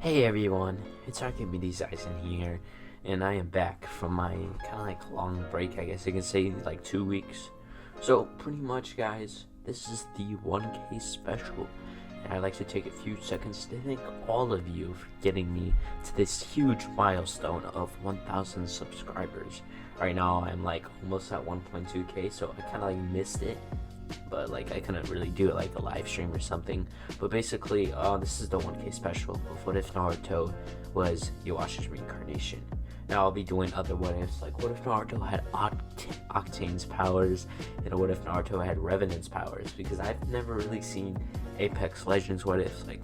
Hey everyone, it's Archimedes Aizen here, and I am back from my kind of like long break, I guess you can say, like 2 weeks. So pretty much guys, this is the 1K special, and I'd like to take a few seconds to thank all of you for getting me to this huge milestone of 1,000 subscribers. Right now I'm like almost at 1.2K, so I kind of like missed it. But like I couldn't really do it like a live stream or something. But basically, this is the 1K special of what if Naruto was Yhwach's reincarnation. Now I'll be doing other what ifs, like what if Naruto had Octane's powers, and what if Naruto had Revenant's powers, because I've never really seen Apex Legends what ifs like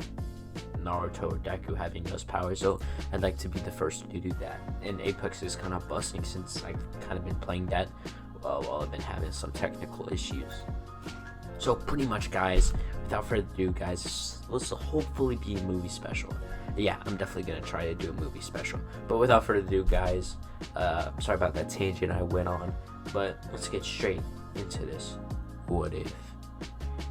Naruto or Deku having those powers, so I'd like to be the first to do that. And Apex is kind of busting since I've kind of been playing that while I've been having some technical issues. So pretty much guys, without further ado guys, this will hopefully be a movie special. Yeah, I'm definitely gonna try to do a movie special. But without further ado guys, sorry about that tangent I went on, but let's get straight into this what if.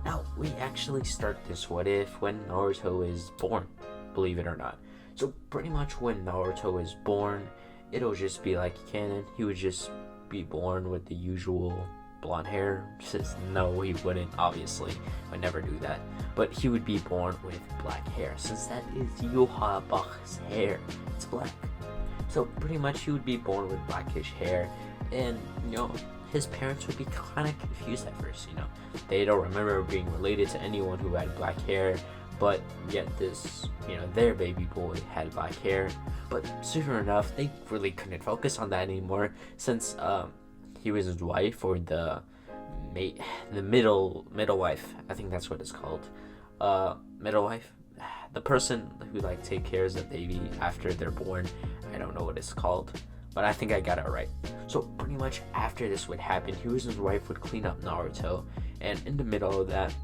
Now we actually start this what if when Naruto is born, believe it or not. So pretty much when Naruto is born, it'll just be like canon. He would just be born with the usual blonde hair. Says no, he wouldn't, obviously. I never do that. But he would be born with black hair, since that is Yhwach's hair. It's black. So pretty much he would be born with blackish hair, and his parents would be kind of confused at first. They don't remember being related to anyone who had black hair, but yet this, their baby boy had black hair. But soon enough, they really couldn't focus on that anymore, since he was his wife, or the middle wife. I think that's what it's called. Middle wife, the person who like take care of the baby after they're born. I don't know what it's called, but I think I got it right. So pretty much after this would happen, he was his wife would clean up Naruto, and in the middle of that,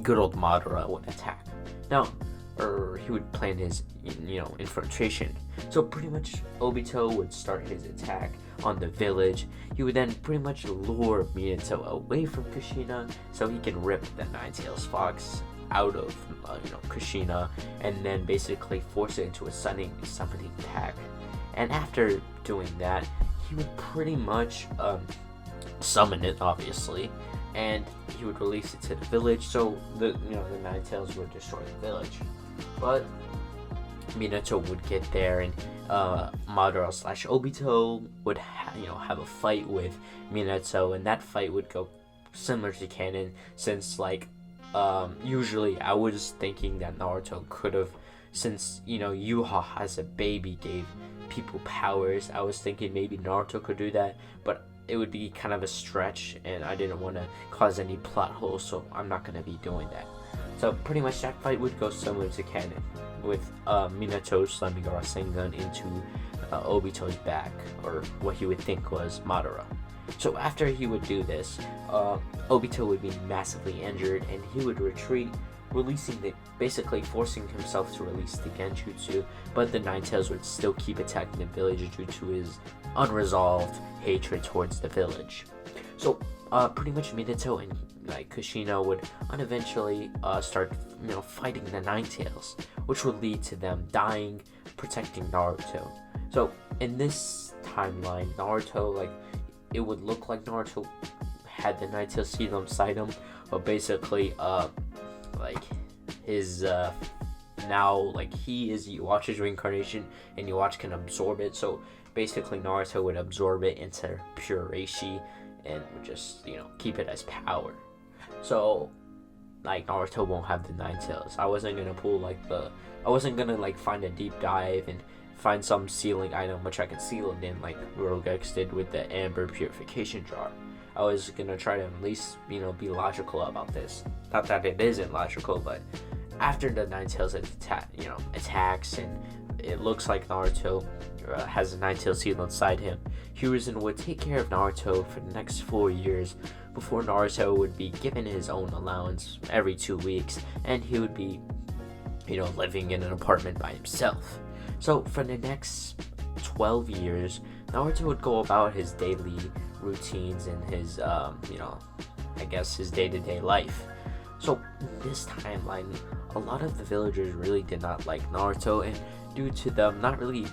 good old Madara would attack. Now, or he would plan his infiltration. So pretty much Obito would start his attack on the village. He would then pretty much lure Minato away from Kushina so he can rip the Nine-Tails Fox out of Kushina, and then basically force it into a summoning pack. And after doing that, he would pretty much summon it, obviously, and he would release it to the village, so the Nine-Tails would destroy the village. But Minato would get there, and Madara / Obito would have a fight with Minato, and that fight would go similar to canon, since usually I was thinking that Naruto could have, since Yhwach as a baby gave people powers, I was thinking maybe Naruto could do that, but it would be kind of a stretch, and I didn't want to cause any plot holes, so I'm not going to be doing that. So pretty much that fight would go similar to canon, with Minato slamming a Rasengan into Obito's back, or what he would think was Madara. So after he would do this, Obito would be massively injured, and he would retreat, basically forcing himself to release the Genjutsu, but the Nine-Tails would still keep attacking the village due to his unresolved hatred towards the village. So pretty much Minato and Kushina would eventually start fighting the Nine-Tails, which would lead to them dying protecting Naruto. So in this timeline, Naruto, it would look like Naruto had the Nine-Tails seed inside him, but basically his now he is Yhwach's reincarnation, and Yhwach can absorb it. So basically Naruto would absorb it into pure reishi and would just keep it as power. So Naruto won't have the Nine-Tails. I wasn't gonna find a deep dive and find some sealing item which I could seal it in, like Rouge X did with the Amber Purification Jar. I was gonna try to at least be logical about this. Not that it isn't logical, but after the Nine-Tails attacks, and it looks like Naruto has a Nine-Tails seal inside him, Hiruzen would take care of Naruto for the next 4 years, before Naruto would be given his own allowance every 2 weeks, and he would be living in an apartment by himself. So for the next 12 years, Naruto would go about his daily routines and his his day-to-day life. So in this timeline, a lot of the villagers really did not like Naruto, and due to them not really,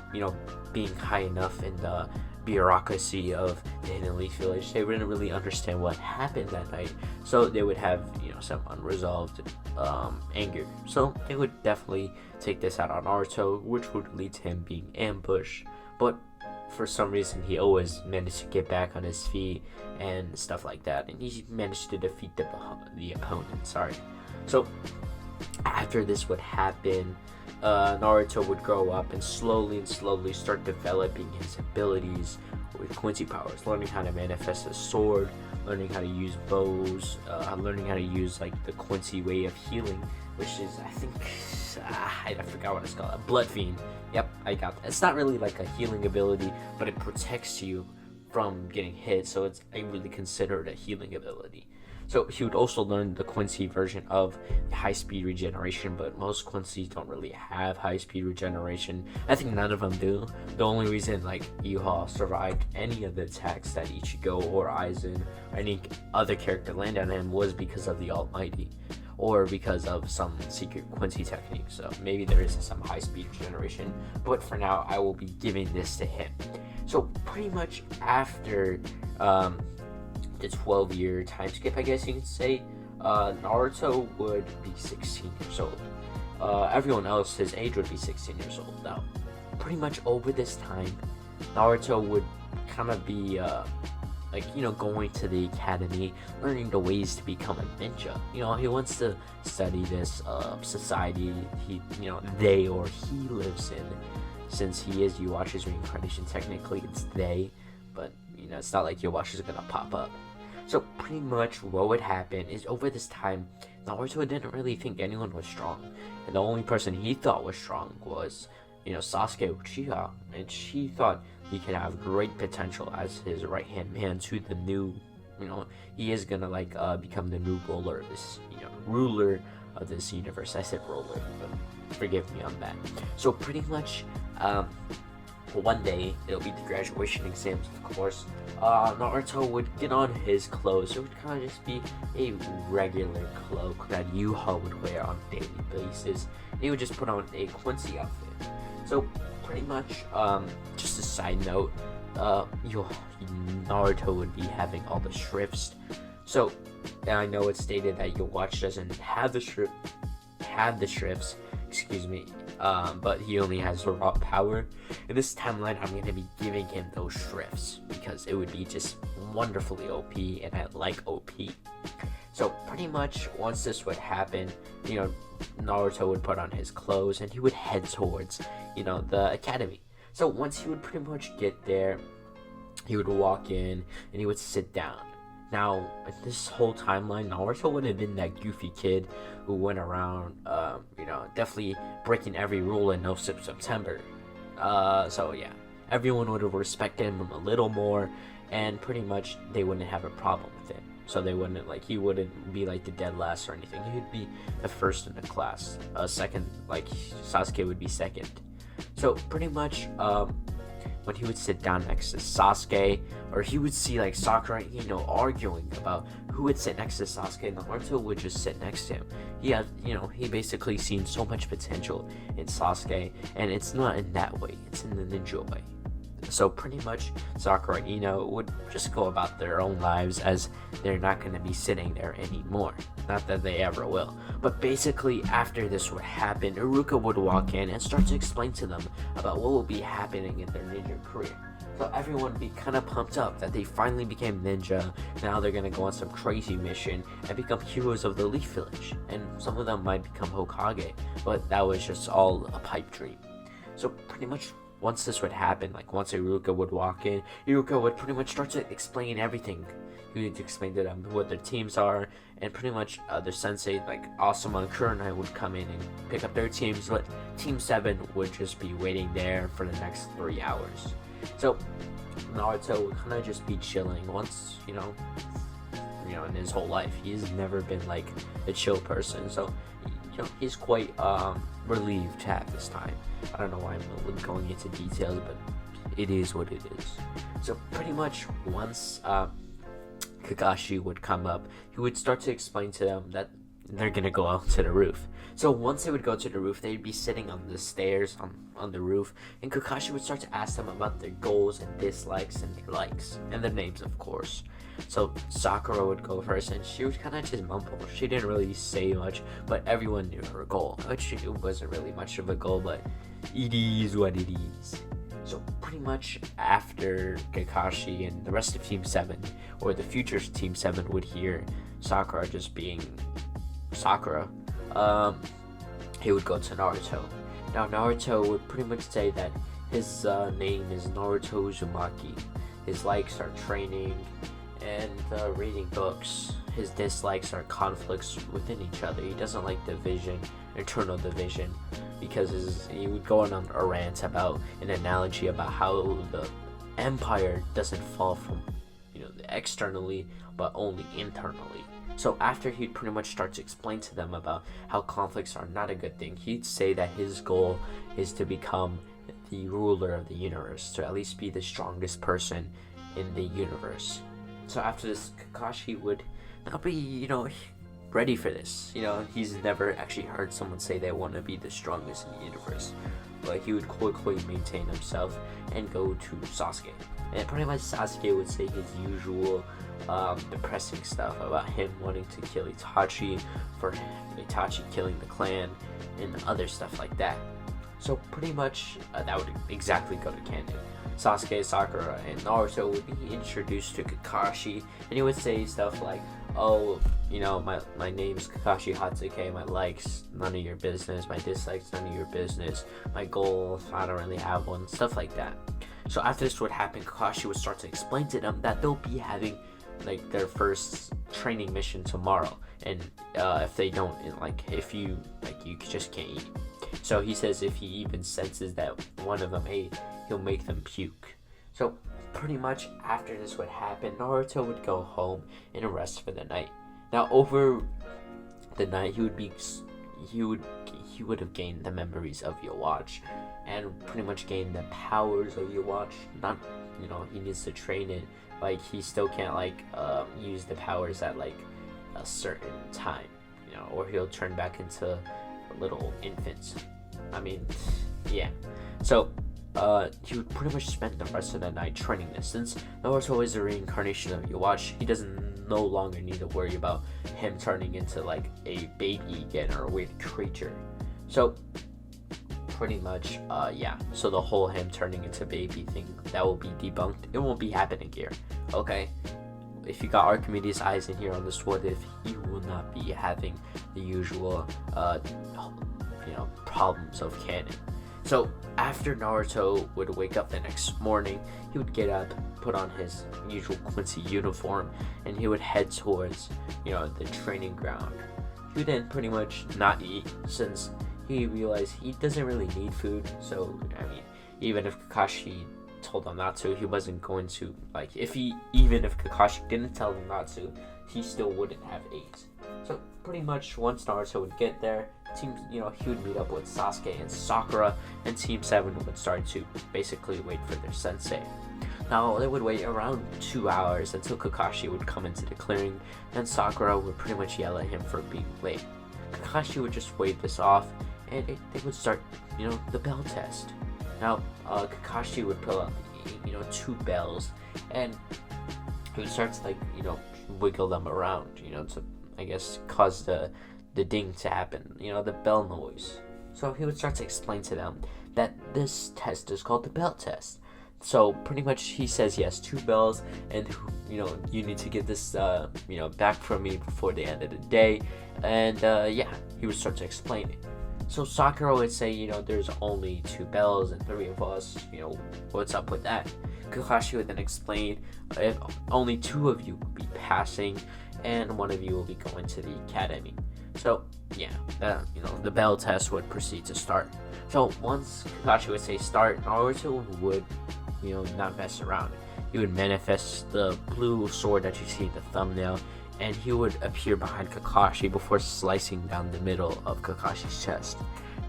being high enough in the bureaucracy of the Hidden Leaf Village, they wouldn't really understand what happened that night. So they would have, some unresolved anger. So they would definitely take this out on Naruto, which would lead to him being ambushed. But for some reason, he always managed to get back on his feet and stuff like that, and he managed to defeat the opponent. So after this would happen, Naruto would grow up and slowly start developing his abilities with Quincy powers, learning how to manifest a sword, learning how to use bows, learning how to use like the Quincy way of healing, which is, I think, I forgot what it's called, a blood fiend. Yep, I got that. It's not really like a healing ability, but it protects you from getting hit, so I really consider it a healing ability. So he would also learn the Quincy version of high-speed regeneration, but most Quincy's don't really have high-speed regeneration. I think none of them do. The only reason Yhwach survived any of the attacks that Ichigo or Aizen or any other character landed on him was because of the Almighty, or because of some secret Quincy technique. So maybe there is some high-speed regeneration, but for now I will be giving this to him. So pretty much after the 12-year time skip, I guess you could say, Naruto would be 16 years old. Everyone else his age would be 16 years old. Now, pretty much over this time, Naruto would kind of be going to the academy, learning the ways to become a ninja. He wants to study this society they or he lives in. Since he is Yhwach's reincarnation, technically it's they, but it's not like Yhwach is gonna pop up. So pretty much what would happen is, over this time, Naruto didn't really think anyone was strong, and the only person he thought was strong was Sasuke Uchiha, and she thought he could have great potential as his right hand man to the new, he is gonna become the new ruler of this ruler of this universe. I said ruler, but forgive me on that. So pretty much one day, it'll be the graduation exams, of course. Naruto would get on his clothes. It would kind of just be a regular cloak that Yhwach would wear on a daily basis. He would just put on a Quincy outfit. So pretty much, just a side note, Naruto would be having all the shrifts. So I know it's stated that Yhwach doesn't have the shrifts, excuse me, but he only has the raw power. In this timeline, I'm going to be giving him those shrifts because it would be just wonderfully OP, and I like OP. So pretty much once this would happen, Naruto would put on his clothes and he would head towards, the academy. So once he would pretty much get there, he would walk in and he would sit down. Now, in this whole timeline, Naruto would have been that goofy kid who went around, definitely breaking every rule in No September. So yeah, everyone would have respected him a little more, and pretty much they wouldn't have a problem with him. So they wouldn't, he wouldn't be the dead last or anything. He would be the first in the class. Second, Sasuke would be second. So pretty much, when he would sit down next to Sasuke, or he would see Sakura, arguing about who would sit next to Sasuke, and Naruto would just sit next to him. He basically seen so much potential in Sasuke, and it's not in that way, it's in the ninja way. So pretty much Sakura and Ino would just go about their own lives, as they're not going to be sitting there anymore. Not that they ever will. But basically after this would happen, Iruka would walk in and start to explain to them about what will be happening in their ninja career. So everyone would be kind of pumped up that they finally became ninja. Now they're going to go on some crazy mission and become heroes of the Leaf Village. And some of them might become Hokage, but that was just all a pipe dream. So pretty much once this would happen, once Iruka would walk in, Iruka would pretty much start to explain everything. He would explain to them what their teams are, and pretty much their sensei, Asuma and Kurenai, would come in and pick up their teams, but Team 7 would just be waiting there for the next 3 hours. So Naruto would kind of just be chilling once, in his whole life. He's never been a chill person, so he's quite relieved to have this time. I don't know why I'm going into details, but it is what it is. So pretty much once Kakashi would come up, he would start to explain to them that they're gonna go out to the roof. So once they would go to the roof, they'd be sitting on the stairs on the roof, and Kakashi would start to ask them about their goals and dislikes and their likes, and their names, of course. So Sakura would go first, and she would kind of just mumble. She didn't really say much, but everyone knew her goal, which it wasn't really much of a goal, but it is what it is. So pretty much after Kakashi and the rest of Team 7, or the future Team 7, would hear Sakura just being Sakura, he would go to Naruto. Now Naruto would pretty much say that his name is Naruto Uzumaki. His likes are training and reading books. His dislikes are conflicts within each other. He doesn't like division, internal division, because he would go on a rant about an analogy about how the empire doesn't fall from externally, but only internally. So after he'd pretty much start to explain to them about how conflicts are not a good thing, he'd say that his goal is to become the ruler of the universe, to at least be the strongest person in the universe. So after this, Kakashi would not be, ready for this. He's never actually heard someone say they want to be the strongest in the universe. But he would quickly maintain himself and go to Sasuke. And pretty much Sasuke would say his usual depressing stuff about him wanting to kill Itachi, for Itachi killing the clan, and other stuff like that. So pretty much that would exactly go to canon. Sasuke, Sakura, and Naruto would be introduced to Kakashi, and he would say stuff like, oh, my name's Kakashi Hatsuke, my likes, none of your business, my dislikes, none of your business, my goals, I don't really have one, stuff like that. So after this would happen, Kakashi would start to explain to them that they'll be having their first training mission tomorrow, and if they don't, if you just can't eat. So he says if he even senses that one of them ate, he'll make them puke. So pretty much after this would happen, Naruto would go home and rest for the night. Now over the night, he would have gained the memories of Yhwach, and pretty much gained the powers of Yhwach. Not, he needs to train it. He still can't use the powers at a certain time, or he'll turn back into little infants. Yeah. So he would pretty much spend the rest of the night training this. Since Naruto is a reincarnation of Yhwach, he doesn't no longer need to worry about him turning into a baby again or a weird creature. So pretty much, yeah. So the whole him turning into baby thing, that will be debunked. It won't be happening here. Okay. If you got Archimedes' eyes in here on this what if, he will not be having the usual problems of canon. So after Naruto would wake up the next morning, he would get up, put on his usual Quincy uniform, and he would head towards the training ground. He would then pretty much not eat, since he realized he doesn't really need food. So even if Kakashi told him not to, he wasn't going to, even if Kakashi didn't tell him not to, he still wouldn't have ate. So pretty much once Naruto would get there, he would meet up with Sasuke and Sakura, and Team 7 would start to basically wait for their sensei. Now they would wait around 2 hours until Kakashi would come into the clearing, and Sakura would pretty much yell at him for being late. Kakashi would just wave this off, and they would start, the bell test. Now, Kakashi would pull out, 2 bells, and he would start to, wiggle them around, to, I guess, cause the ding to happen, the bell noise. So he would start to explain to them that this test is called the bell test. So pretty much he says, yes, 2 bells, and, you need to get this, back from me before the end of the day. And, yeah, he would start to explain it. So Sakura would say, there's only 2 bells and 3 of us, what's up with that? Kakashi would then explain, if only 2 of you will be passing, and 1 of you will be going to the academy. So, yeah, the bell test would proceed to start. So once Kakashi would say start, Naruto would, not mess around. He would manifest the blue sword that you see in the thumbnail, and he would appear behind Kakashi before slicing down the middle of Kakashi's chest.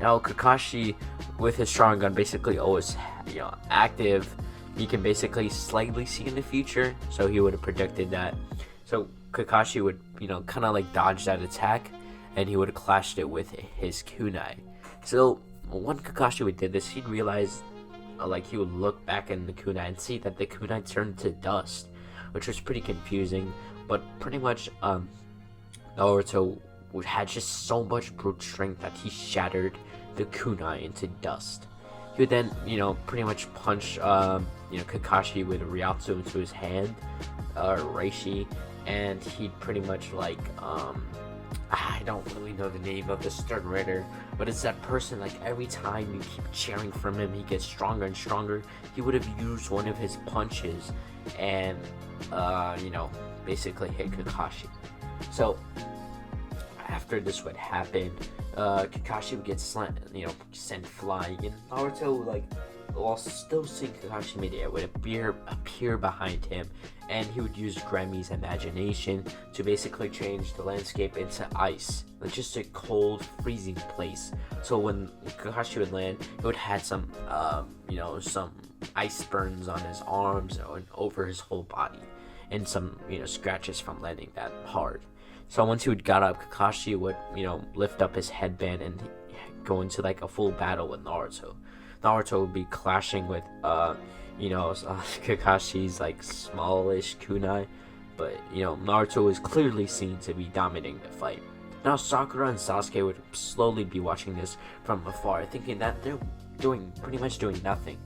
Now Kakashi, with his Sharingan basically always, active, he can basically slightly see in the future, so he would have predicted that. So Kakashi would, kind of dodge that attack, and he would have clashed it with his kunai. So when Kakashi did this, he'd realize, like, he would look back in the kunai and see that the kunai turned to dust, which was pretty confusing. But pretty much, Naruto had just so much brute strength that he shattered the kunai into dust. He would then, pretty much punch, Kakashi with a Ryatsu into his hand, Reishi, and he'd pretty much, like, I don't really know the name of this third rider, but it's that person, like, every time you keep cheering from him, he gets stronger and stronger. He would have used one of his punches and, basically hit Kakashi. So, after this would happen, Kakashi would get sent flying, and Naruto, while still seeing Kakashi midair, would appear behind him, and he would use Gremmy's imagination to basically change the landscape into ice, like just a cold, freezing place. So when Kakashi would land, it would have some ice burns on his arms and over his whole body, and some, scratches from landing that hard. So once he would get up, Kakashi would, lift up his headband and go into, like, a full battle with Naruto. Naruto would be clashing with, Kakashi's, like, smallish kunai, but, Naruto was clearly seen to be dominating the fight. Now Sakura and Sasuke would slowly be watching this from afar, thinking that they're pretty much doing nothing.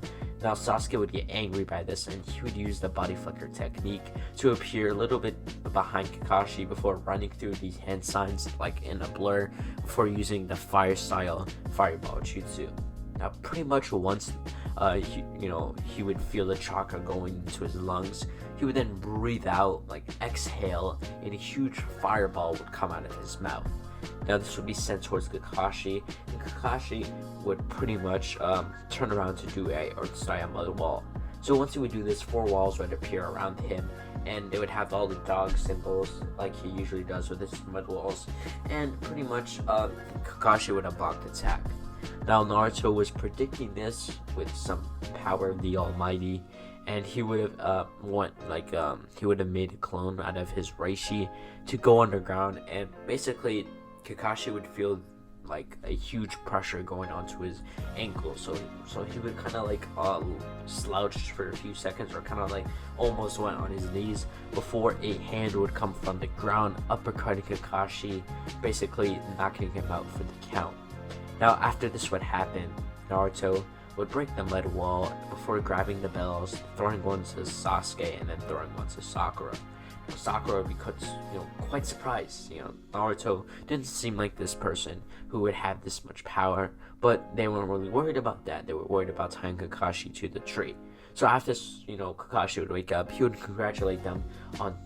Now Sasuke would get angry by this, and he would use the body flicker technique to appear a little bit behind Kakashi before running through these hand signs like in a blur, before using the fire style fireball jutsu. Now pretty much once he would feel the chakra going into his lungs, he would then breathe out, like exhale, and a huge fireball would come out of his mouth. Now this would be sent towards Kakashi, and Kakashi would pretty much turn around to do a Urusayama wall. So once he would do this, 4 walls would appear around him, and they would have all the dog symbols like he usually does with his mud walls, and pretty much Kakashi would have blocked attack. Now Naruto was predicting this with some power of the Almighty, and he would have he would have made a clone out of his Reishi to go underground, and basically Kakashi would feel like a huge pressure going onto his ankle, so he would kind of slouch for a few seconds, or kind of almost went on his knees before a hand would come from the ground, uppercutting Kakashi, basically knocking him out for the count. Now after this would happen, Naruto would break the mud wall before grabbing the bells, throwing one to Sasuke and then throwing one to Sakura. Sakura becomes, quite surprised. Naruto didn't seem like this person who would have this much power, but they weren't really worried about that. They were worried about tying Kakashi to the tree. So after, Kakashi would wake up, he would congratulate them on,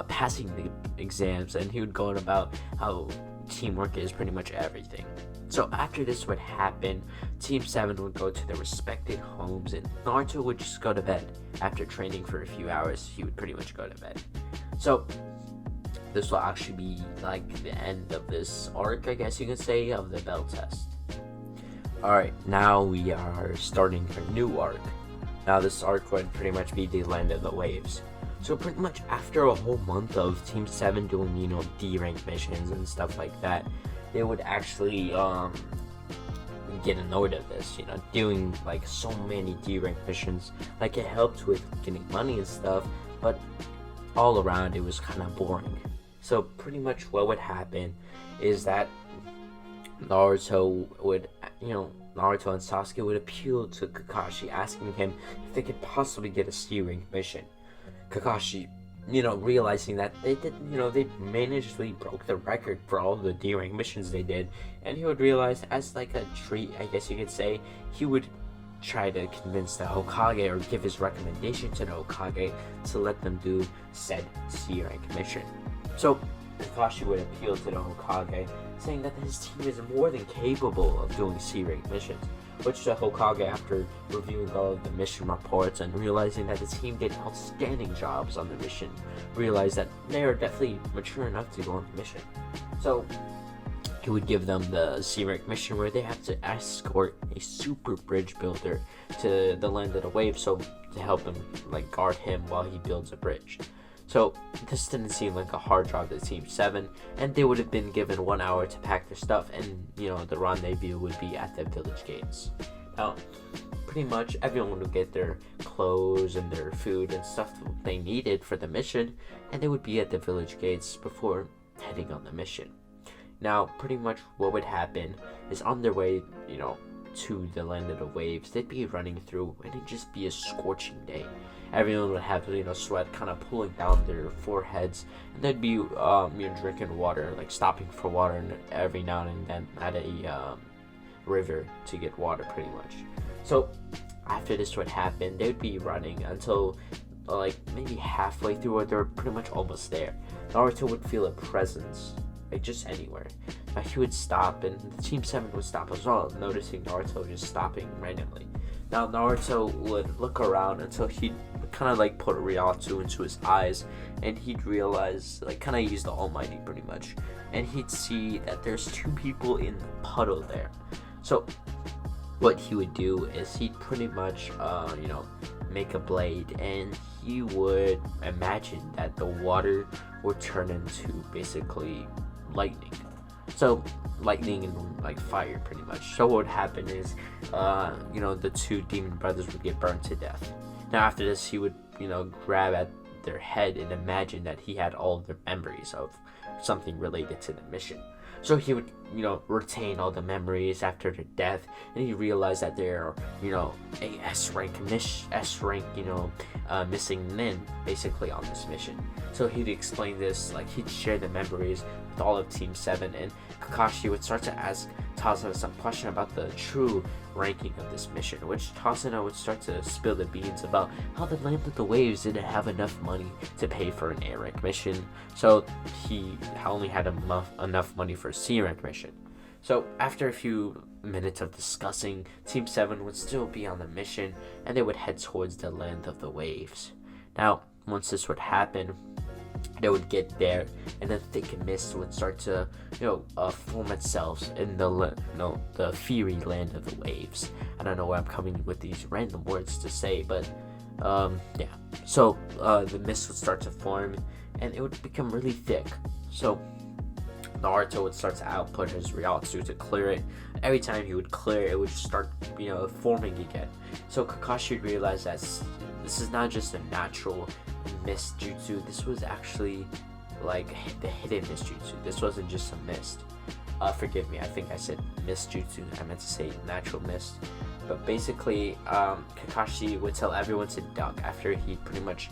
passing the exams, and he would go on about how teamwork is pretty much everything. So after this would happen, Team 7 would go to their respected homes, and Naruto would just go to bed. After training for a few hours, he would pretty much go to bed. So this will actually be the end of this arc, I guess you could say, of the bell test. Alright, now we are starting a new arc. Now this arc would pretty much be the Land of the Waves. So pretty much after a whole month of Team 7 doing, D-rank missions and stuff like that, they would actually get annoyed of this, doing so many D-rank missions. It helped with getting money and stuff, but all around it was kind of boring. So pretty much what would happen is that Naruto and Sasuke would appeal to Kakashi, asking him if they could possibly get a C-rank mission. Kakashi, realizing that they managedly broke the record for all the D-rank missions they did, and he would realize, as a treat, I guess you could say, he would try to convince the Hokage, or give his recommendation to the Hokage to let them do said C-rank mission. So Kakashi would appeal to the Hokage, saying that his team is more than capable of doing C-rank missions, which the Hokage, after reviewing all of the mission reports and realizing that the team did outstanding jobs on the mission, realized that they are definitely mature enough to go on the mission. So he would give them the C-rank mission where they have to escort a super bridge builder to the Land of the Waves, so to help him guard him while he builds a bridge. So this didn't seem like a hard job to Team 7, and they would have been given 1 hour to pack their stuff, and the rendezvous would be at the village gates. Now, pretty much everyone would get their clothes and their food and stuff they needed for the mission, and they would be at the village gates before heading on the mission. Now, pretty much what would happen is on their way, to the land of the waves, they'd be running through, and it'd just be a scorching day. Everyone would have, sweat kind of pulling down their foreheads, and they'd be, drinking water, like stopping for water every now and then at a river to get water, pretty much. So after this would happen, they'd be running until maybe halfway through, or they're pretty much almost there. Naruto would feel a presence, just anywhere. Now he would stop, and the Team 7 would stop as well, noticing Naruto just stopping randomly. Now Naruto would look around until he'd kind of put Ryatsu into his eyes, and he'd realize, kind of use the Almighty pretty much, and he'd see that there's 2 people in the puddle there. So what he would do is he'd pretty much make a blade, and he would imagine that the water would turn into basically lightning. So lightning and fire, pretty much. So what would happen is the 2 demon brothers would get burned to death. Now after this, he would grab at their head and imagine that he had all of their memories of something related to the mission. So he would retain all the memories after their death, and he realized that they're a S-rank missing nin basically on this mission. So he'd explain this, he'd share the memories with all of Team 7, and Kakashi would start to ask Tazuna some question about the true ranking of this mission, which Tazuna would start to spill the beans about how the Land of the Waves didn't have enough money to pay for an A rank mission, so he only had enough money for a C rank mission. So after a few minutes of discussing, Team 7 would still be on the mission, and they would head towards the Land of the Waves. Now, once this would happen, they would get there, and the thick mist would start to, form itself in the fiery Land of the Waves. I don't know where I'm coming with these random words to say, but yeah. So the mist would start to form, and it would become really thick. So Naruto would start to output his Ryatsu to clear it. Every time he would clear it, would start, forming again. So Kakashi would realize that this is not just a natural mist jutsu. This was actually the hidden mist jutsu. This wasn't just a mist. Forgive me, I think I said mist jutsu. I meant to say natural mist. But basically, Kakashi would tell everyone to duck after he pretty much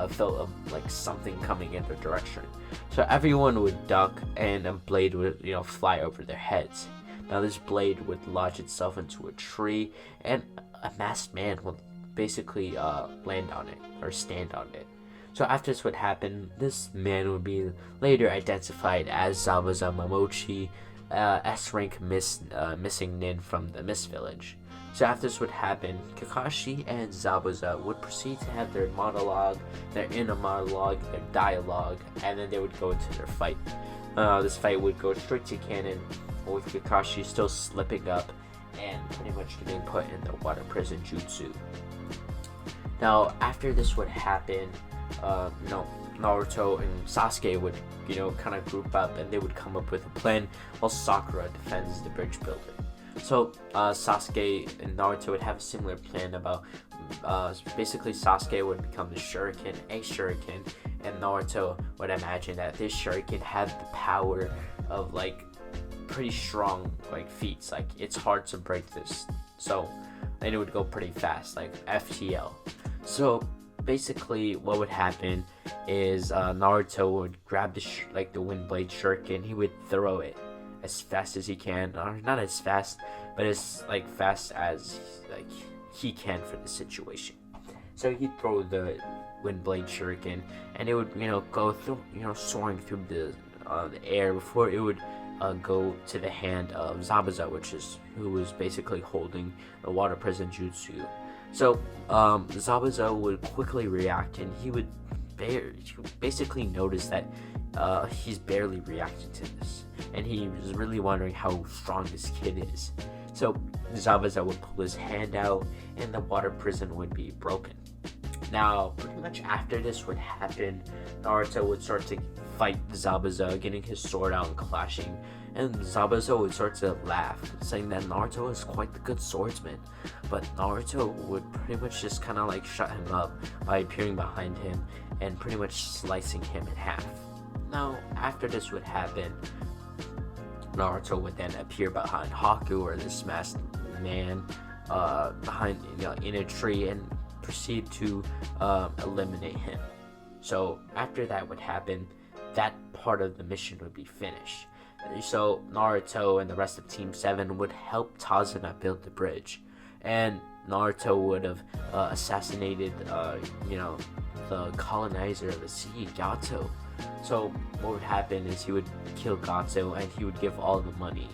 felt something coming in their direction. So everyone would duck, and a blade would fly over their heads. Now this blade would lodge itself into a tree, and a masked man would basically land on it or stand on it. So after this would happen, this man would be later identified as Zabuza Momochi, S-rank missing nin from the Mist Village. So after this would happen, Kakashi and Zabuza would proceed to have their monologue, their inner monologue, their dialogue, and then they would go into their fight. This fight would go straight to canon, with Kakashi still slipping up and pretty much getting put in the water prison jutsu. Now after this would happen, Naruto and Sasuke would, kind of group up, and they would come up with a plan while Sakura defends the bridge builder. So Sasuke and Naruto would have a similar plan about basically Sasuke would become the shuriken, a shuriken, and Naruto would imagine that this shuriken had the power of pretty strong feats. It's hard to break this. So and it would go pretty fast, FTL. So basically what would happen is Naruto would grab the wind blade shuriken. He would throw it as fast as he can, or not as fast, but as fast as he can for the situation. So he'd throw the wind blade shuriken, and it would go through soaring through the air before it would go to the hand of Zabuza, who was basically holding the water prison jutsu. So Zabuza would quickly react, and he would basically notice that he's barely reacting to this, and he was really wondering how strong this kid is. So Zabuza would pull his hand out, and the water prison would be broken. Now, pretty much after this would happen, Naruto would start to fight Zabuza, getting his sword out and clashing, and Zabuza would start to laugh, saying that Naruto is quite the good swordsman, but Naruto would pretty much just kind of like shut him up by appearing behind him and pretty much slicing him in half. Now, after this would happen, Naruto would then appear behind Haku, or this masked man, behind, in a tree, and proceed to eliminate him. So after that would happen, that part of the mission would be finished. So Naruto and the rest of Team 7 would help Tazuna build the bridge, and Naruto would have assassinated, the colonizer of the sea, Gato. So what would happen is he would kill Gato, and he would give all the money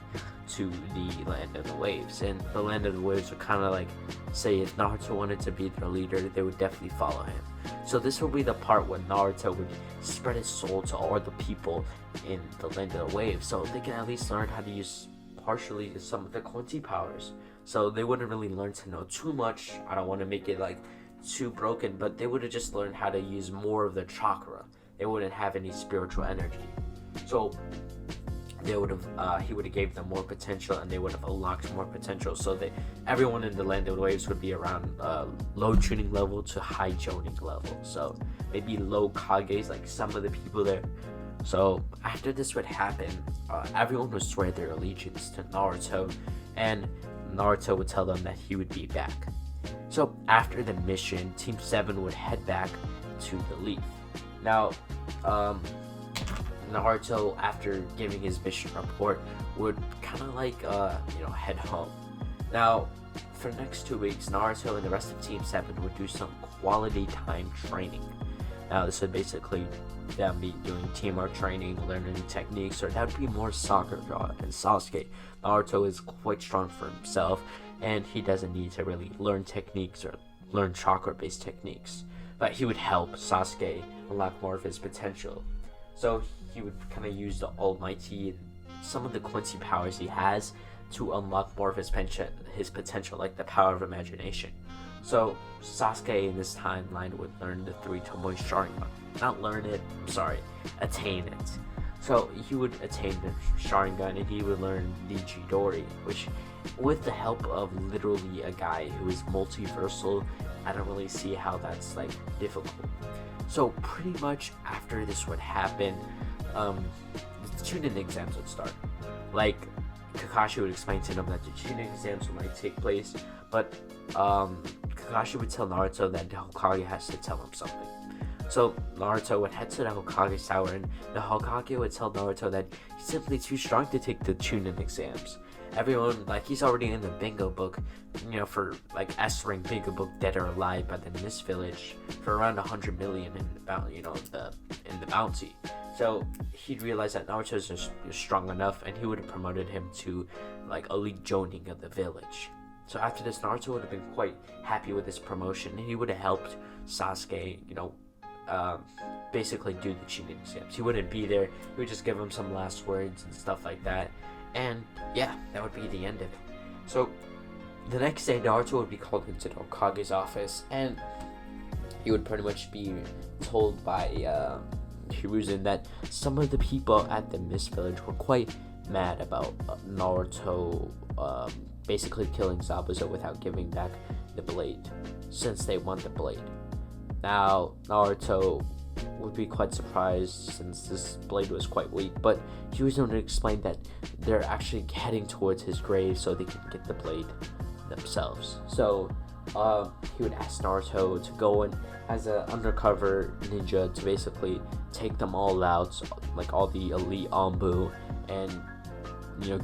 to the Land of the Waves, and the Land of the Waves would kind of like say if Naruto wanted to be their leader, they would definitely follow him. So this will be the part when Naruto would spread his soul to all the people in the Land of the Waves, so they can at least learn how to use partially some of the Quincy powers. So they wouldn't really learn to know too much. I don't want to make it like too broken, but they would have just learned how to use more of the chakra. They wouldn't have any spiritual energy. So they would have he would have gave them more potential, and they would have unlocked more potential, so that everyone in the Land of the Waves would be around low tuning level to high joning level, so maybe low kages, like some of the people there. So after this would happen, everyone would swear their allegiance to Naruto, and Naruto would tell them that he would be back. So after the mission, Team 7 would head back to the Leaf. Now Naruto, after giving his mission report, would kind of like head home. Now for the next 2 weeks, Naruto and the rest of Team 7 would do some quality time training. Now this would basically them be doing teamwork training, learning techniques, or that would be more Sakura and Sasuke. Naruto is quite strong for himself, and he doesn't need to really learn techniques or learn chakra based techniques, but he would help Sasuke unlock more of his potential. So he would kind of use the Almighty and some of the Quincy powers he has to unlock more of his potential, like the power of imagination. So Sasuke in this timeline would learn the 3 Tomoe Sharingan. Not learn it, attain it. So he would attain the Sharingan, and he would learn the Chidori, which, with the help of literally a guy who is multiversal, I don't really see how that's like difficult. So pretty much after this would happen, the Chunin exams would start. Like Kakashi would explain to them that the Chunin exams might take place, but Kakashi would tell Naruto that the Hokage has to tell him something. So Naruto would head to the Hokage tower, and the Hokage would tell Naruto that he's simply too strong to take the Chunin exams. Everyone, like, he's already in the bingo book, for like S rank bingo book, dead or alive, by the Mist Village for around 100 million in the bounty. So he'd realize that Naruto is strong enough, and he would have promoted him to like elite joining of the village. So after this, Naruto would have been quite happy with this promotion, and he would have helped Sasuke, basically do the Chunin exams. He wouldn't be there. He would just give him some last words and stuff like that. And yeah, that would be the end of it. So the next day, Naruto would be called into the Hokage's office, and he would pretty much be told by Hiruzen that some of the people at the Mist Village were quite mad about Naruto basically killing Zabuza without giving back the blade, since they want the blade. Now Naruto would be quite surprised, since this blade was quite weak, but he was going to explain that they're actually heading towards his grave so they can get the blade themselves. So he would ask Naruto to go in as an undercover ninja to basically take them all out, like all the elite Anbu, and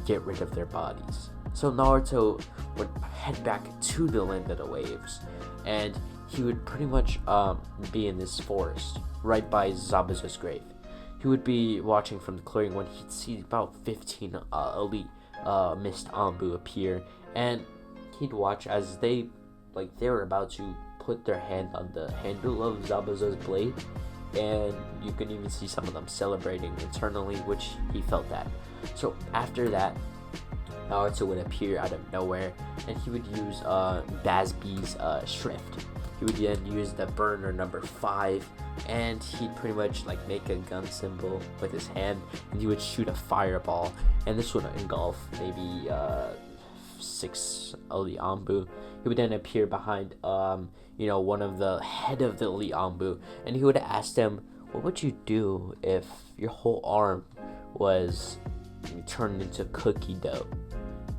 get rid of their bodies. So Naruto would head back to the Land of the Waves, and he would pretty much be in this forest right by Zabuza's grave. He would be watching from the clearing when he'd see about 15 elite mist Anbu appear, and he'd watch as they were about to put their hand on the handle of Zabuza's blade, and you can even see some of them celebrating internally, which he felt that. So after that, Naruto would appear out of nowhere, and he would use Bazby's Shrift. He would then use the burner number 5, and he'd pretty much like make a gun symbol with his hand, and he would shoot a fireball, and this would engulf maybe 6 elite Anbu. He would then appear behind one of the head of the elite Anbu, and he would ask them, what would you do if your whole arm was turned into cookie dough?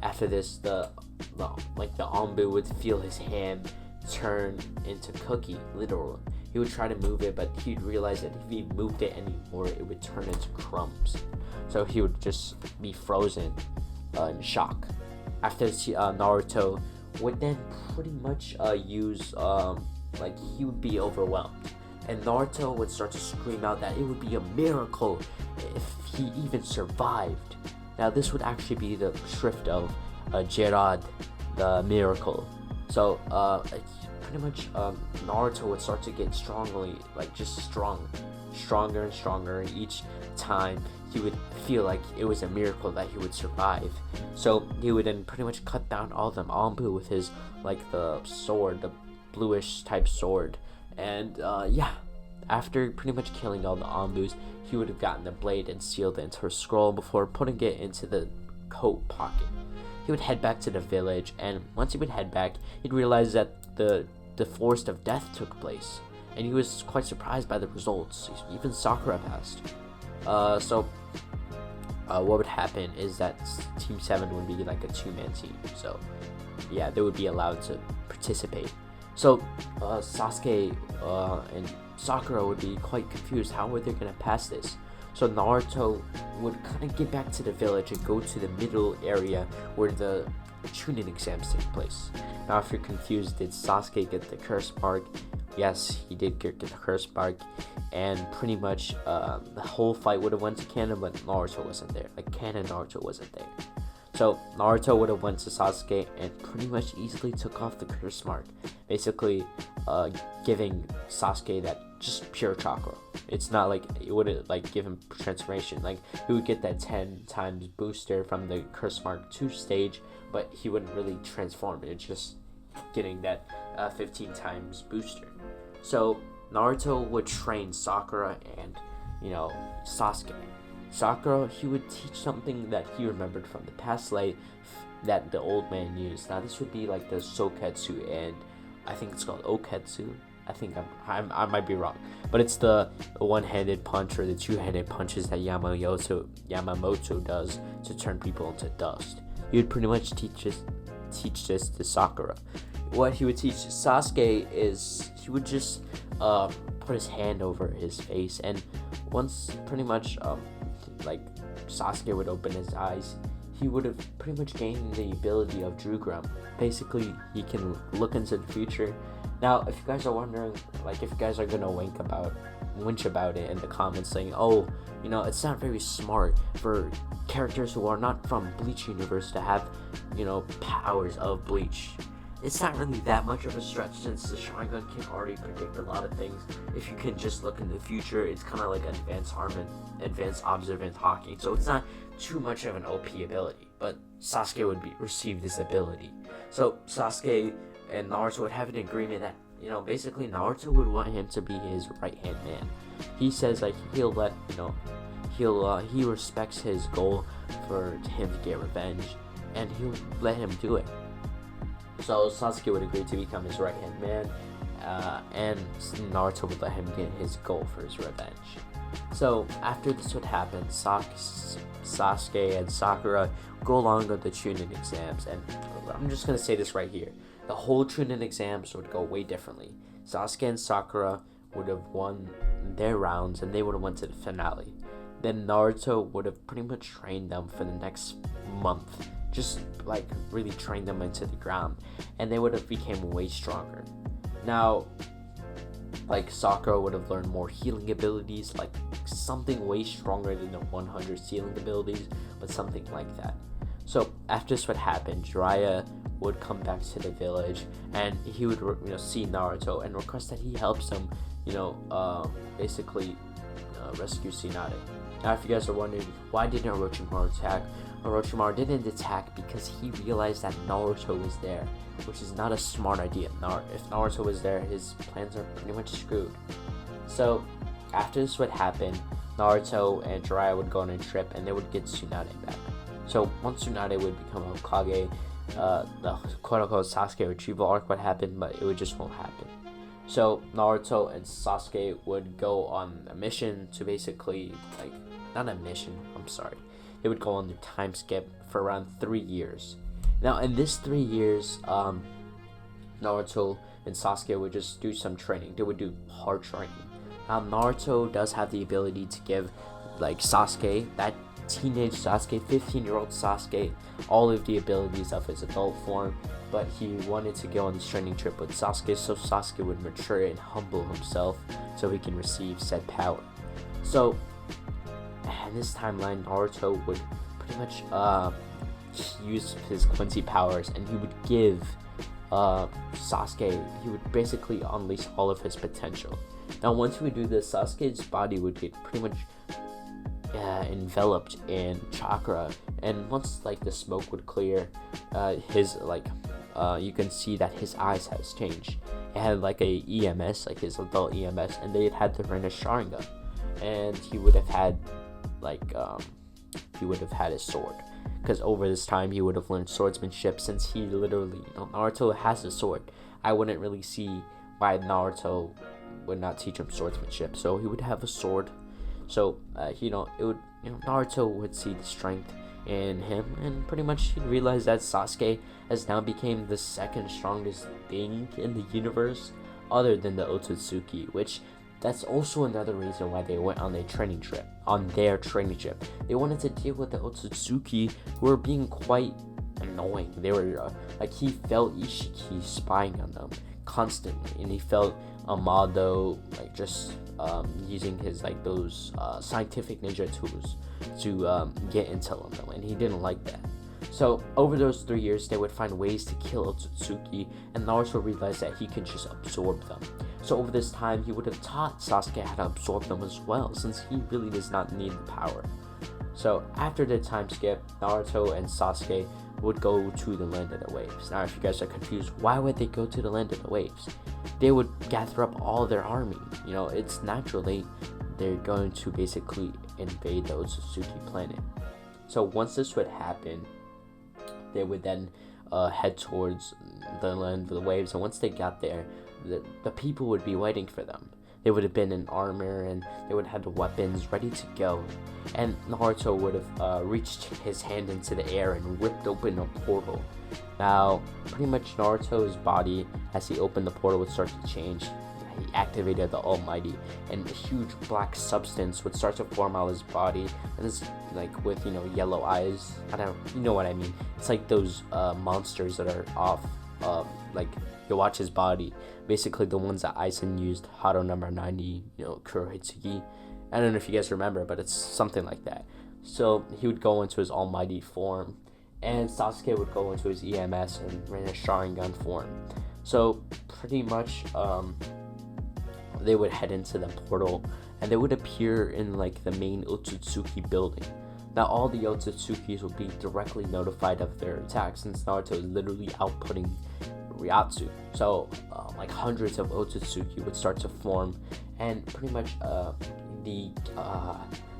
After this, the Anbu would feel his hand turn into cookie, literally. He would try to move it, but he'd realize that if he moved it anymore, it would turn into crumbs. So he would just be frozen in shock. After Naruto would then pretty much use he would be overwhelmed, and Naruto would start to scream out that it would be a miracle if he even survived. Now this would actually be the shrift of Xehther, the miracle. So pretty much Naruto would start to get stronger and stronger, and each time he would feel like it was a miracle that he would survive. So he would then pretty much cut down all of them Anbu with his the sword, the bluish type sword. And after pretty much killing all the Anbus, he would have gotten the blade and sealed it into a scroll before putting it into the coat pocket. He would head back to the village, and once he would head back, he'd realize that the forest of death took place, and he was quite surprised by the results. Even Sakura passed. What would happen is that Team 7 would be like a 2-man team, so yeah, they would be allowed to participate. So Sasuke and Sakura would be quite confused. How were they going to pass this? So Naruto would kind of get back to the village and go to the middle area where the Chunin exams take place. Now if you're confused, did Sasuke get the curse mark? Yes, he did get the curse mark, and pretty much the whole fight would have went to Canon, but Naruto wasn't there. Canon Naruto wasn't there. So Naruto would have went to Sasuke and pretty much easily took off the curse mark, basically giving Sasuke that just pure chakra. It's not like it would give him transformation. He would get that 10 times booster from the curse mark 2 stage, but he wouldn't really transform. It's just getting that 15 times booster. So Naruto would train Sakura and Sasuke. Sakura, he would teach something that he remembered from the past life that the old man used. Now this would be like the Soketsu, and I think it's called Oketsu. I think I might be wrong, but it's the one-handed punch or the two-handed punches that Yamamoto does to turn people into dust. He would pretty much teach this to Sakura. What he would teach Sasuke is he would just put his hand over his face, and once pretty much Sasuke would open his eyes, he would have pretty much gained the ability of Drugram. Basically, he can look into the future. Now, if you guys are wondering, if you guys are gonna winch about it in the comments saying, oh, it's not very smart for characters who are not from Bleach universe to have, powers of Bleach. It's not really that much of a stretch, since the Sharingan can already predict a lot of things. If you can just look in the future, it's kind of like advanced observant Hawking, so it's not too much of an OP ability, but Sasuke would receive this ability. So Sasuke and Naruto would have an agreement that, basically Naruto would want him to be his right-hand man. He says he'll let, he respects his goal for him to get revenge, and he'll let him do it. So Sasuke would agree to become his right-hand man, and Naruto would let him get his goal for his revenge. So after this would happen, Sasuke and Sakura go along with the Chunin exams, and I'm just going to say this right here. The whole Chunin exams would go way differently. Sasuke and Sakura would have won their rounds, and they would have went to the finale. Then Naruto would have pretty much trained them for the next month, just really trained them into the ground, and they would have became way stronger. Now, Sakura would have learned more healing abilities, something way stronger than the 100 healing abilities, but something like that. So after this would happen, Jiraiya would come back to the village, and he would see Naruto and request that he helps him basically rescue Tsunade. Now if you guys are wondering, why did Orochimaru attack, Orochimaru didn't attack because he realized that Naruto was there, which is not a smart idea. If Naruto was there, his plans are pretty much screwed. So after this would happen, Naruto and Jiraiya would go on a trip and they would get Tsunade back. So once Tsunade would become a Hokage, the quote-unquote Sasuke retrieval arc would happen, but it would just won't happen. So Naruto and Sasuke would go on a mission to basically, not a mission, they would go on the time skip for around 3 years. Now in this 3 years, Naruto and Sasuke would just do some training. They would do hard training. Now Naruto does have the ability to give Sasuke, that teenage Sasuke, 15-year-old Sasuke, all of the abilities of his adult form, but he wanted to go on this training trip with Sasuke so Sasuke would mature and humble himself so he can receive said power. So in this timeline, Naruto would pretty much use his Quincy powers, and he would give Sasuke, he would basically unleash all of his potential. Now once we do this, Sasuke's body would get pretty much enveloped in chakra, and once the smoke would clear, his you can see that his eyes has changed. It had a EMS, his adult EMS, and they had the Rinne Sharingan, and he would have had his sword, because over this time he would have learned swordsmanship, since he literally, Naruto has a sword. I wouldn't really see why Naruto would not teach him swordsmanship, so he would have a sword. So Naruto would see the strength in him, and pretty much he'd realize that Sasuke has now became the second strongest thing in the universe, other than the Otsutsuki, which that's also another reason why they went on their training trip. They wanted to deal with the Otsutsuki, who were being quite annoying. They were he felt Ishiki spying on them constantly, and he felt Amado using his those scientific ninja tools to get intel on them, and he didn't like that. So over those 3 years, they would find ways to kill Otsutsuki, and Naruto realized that he could just absorb them. So over this time, he would have taught Sasuke how to absorb them as well, since he really does not need the power. So after the time skip, Naruto and Sasuke would go to the Land of the Waves. Now if you guys are confused, why would they go to the Land of the Waves? They would gather up all their army. It's naturally they're going to basically invade the Otsutsuki planet. So once this would happen, they would then head towards the Land of the Waves, and once they got there, the people would be waiting for them. They would have been in armor, and they would have the weapons ready to go. And Naruto would have reached his hand into the air and ripped open a portal. Now, pretty much Naruto's body, as he opened the portal, would start to change. He activated the Almighty, and a huge black substance would start to form out his body, and it's with yellow eyes. You know what I mean. It's those monsters that are off Yhwach's body, basically the ones that Aizen used, Hado number 90, Kurohitsuki. I don't know if you guys remember, but it's something like that. So he would go into his Almighty form, and Sasuke would go into his EMS and Rinne Sharingan form. So pretty much they would head into the portal, and they would appear in the main Otsutsuki building. Now all the Otsutsukis would be directly notified of their attack, since Naruto is literally outputting Ryatsu. So hundreds of Otsutsuki would start to form, and pretty much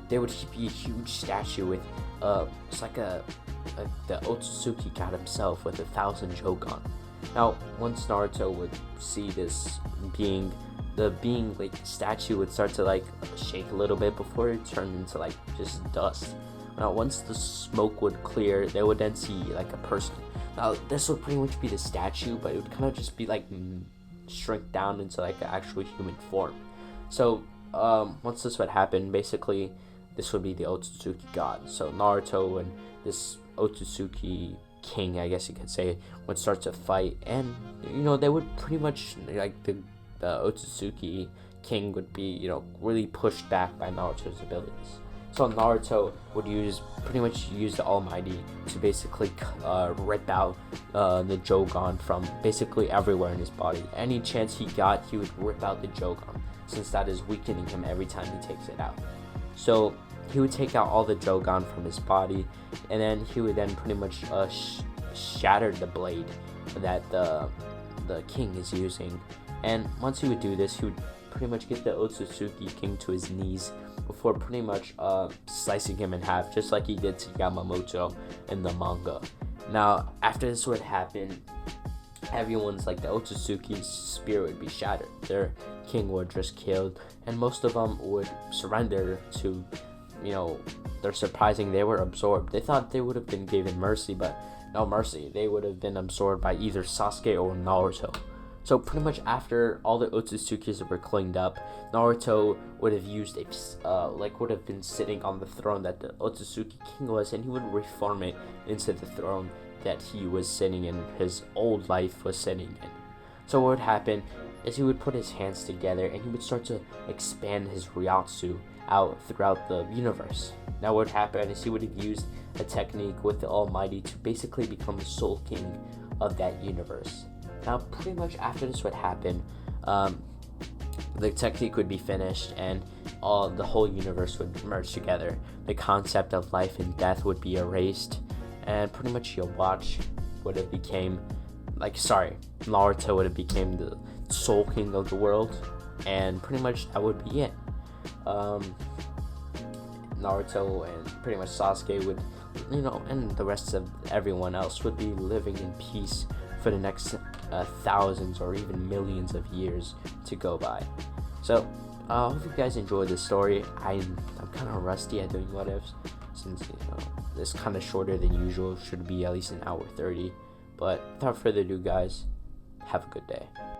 there would be a huge statue with it's the Otsutsuki god himself with 1,000 Jogan. Now once Naruto would see this being, the statue would start to shake a little bit before it turned into just dust. Now once the smoke would clear, they would then see a person. Now this would pretty much be the statue, but it would kind of just be shrink down into an actual human form. So once this would happen, basically this would be the Otsutsuki god. So Naruto and this Otsutsuki king, I guess you could say, would start to fight, and they would pretty much the Otsutsuki king would be really pushed back by Naruto's abilities. So Naruto would pretty much use the Almighty to basically rip out the Jogan from basically everywhere in his body. Any chance he got, he would rip out the Jogan, since that is weakening him every time he takes it out. So he would take out all the Jogan from his body, and then he would then pretty much shatter the blade that the king is using. And once he would do this, he would pretty much get the Otsutsuki king to his knees before pretty much slicing him in half, just like he did to Yamamoto in the manga. Now, after this would happen, everyone's like the Otsutsuki's spirit would be shattered. Their king would just killed, and most of them would surrender to, they're surprising they were absorbed. They thought they would have been given mercy, but no mercy. They would have been absorbed by either Sasuke or Naruto. So pretty much after all the Otsutsukis were cleaned up, Naruto would have used would have been sitting on the throne that the Otsutsuki king was, and he would reform it into the throne that he was sitting in, his old life was sitting in. So what would happen is he would put his hands together and he would start to expand his Ryatsu out throughout the universe. Now what would happen is he would have used a technique with the Almighty to basically become the sole king of that universe. Now pretty much after this would happen, the technique would be finished and the whole universe would merge together. The concept of life and death would be erased, and pretty much Yhwach would have became Naruto would have became the sole king of the world, and pretty much that would be it. Naruto and pretty much Sasuke would, and the rest of everyone else would be living in peace for the next thousands or even millions of years to go by. So I hope you guys enjoyed this story. I'm kind of rusty at doing what ifs, since this kind of shorter than usual, should be at least an hour 30. But without further ado, guys, have a good day.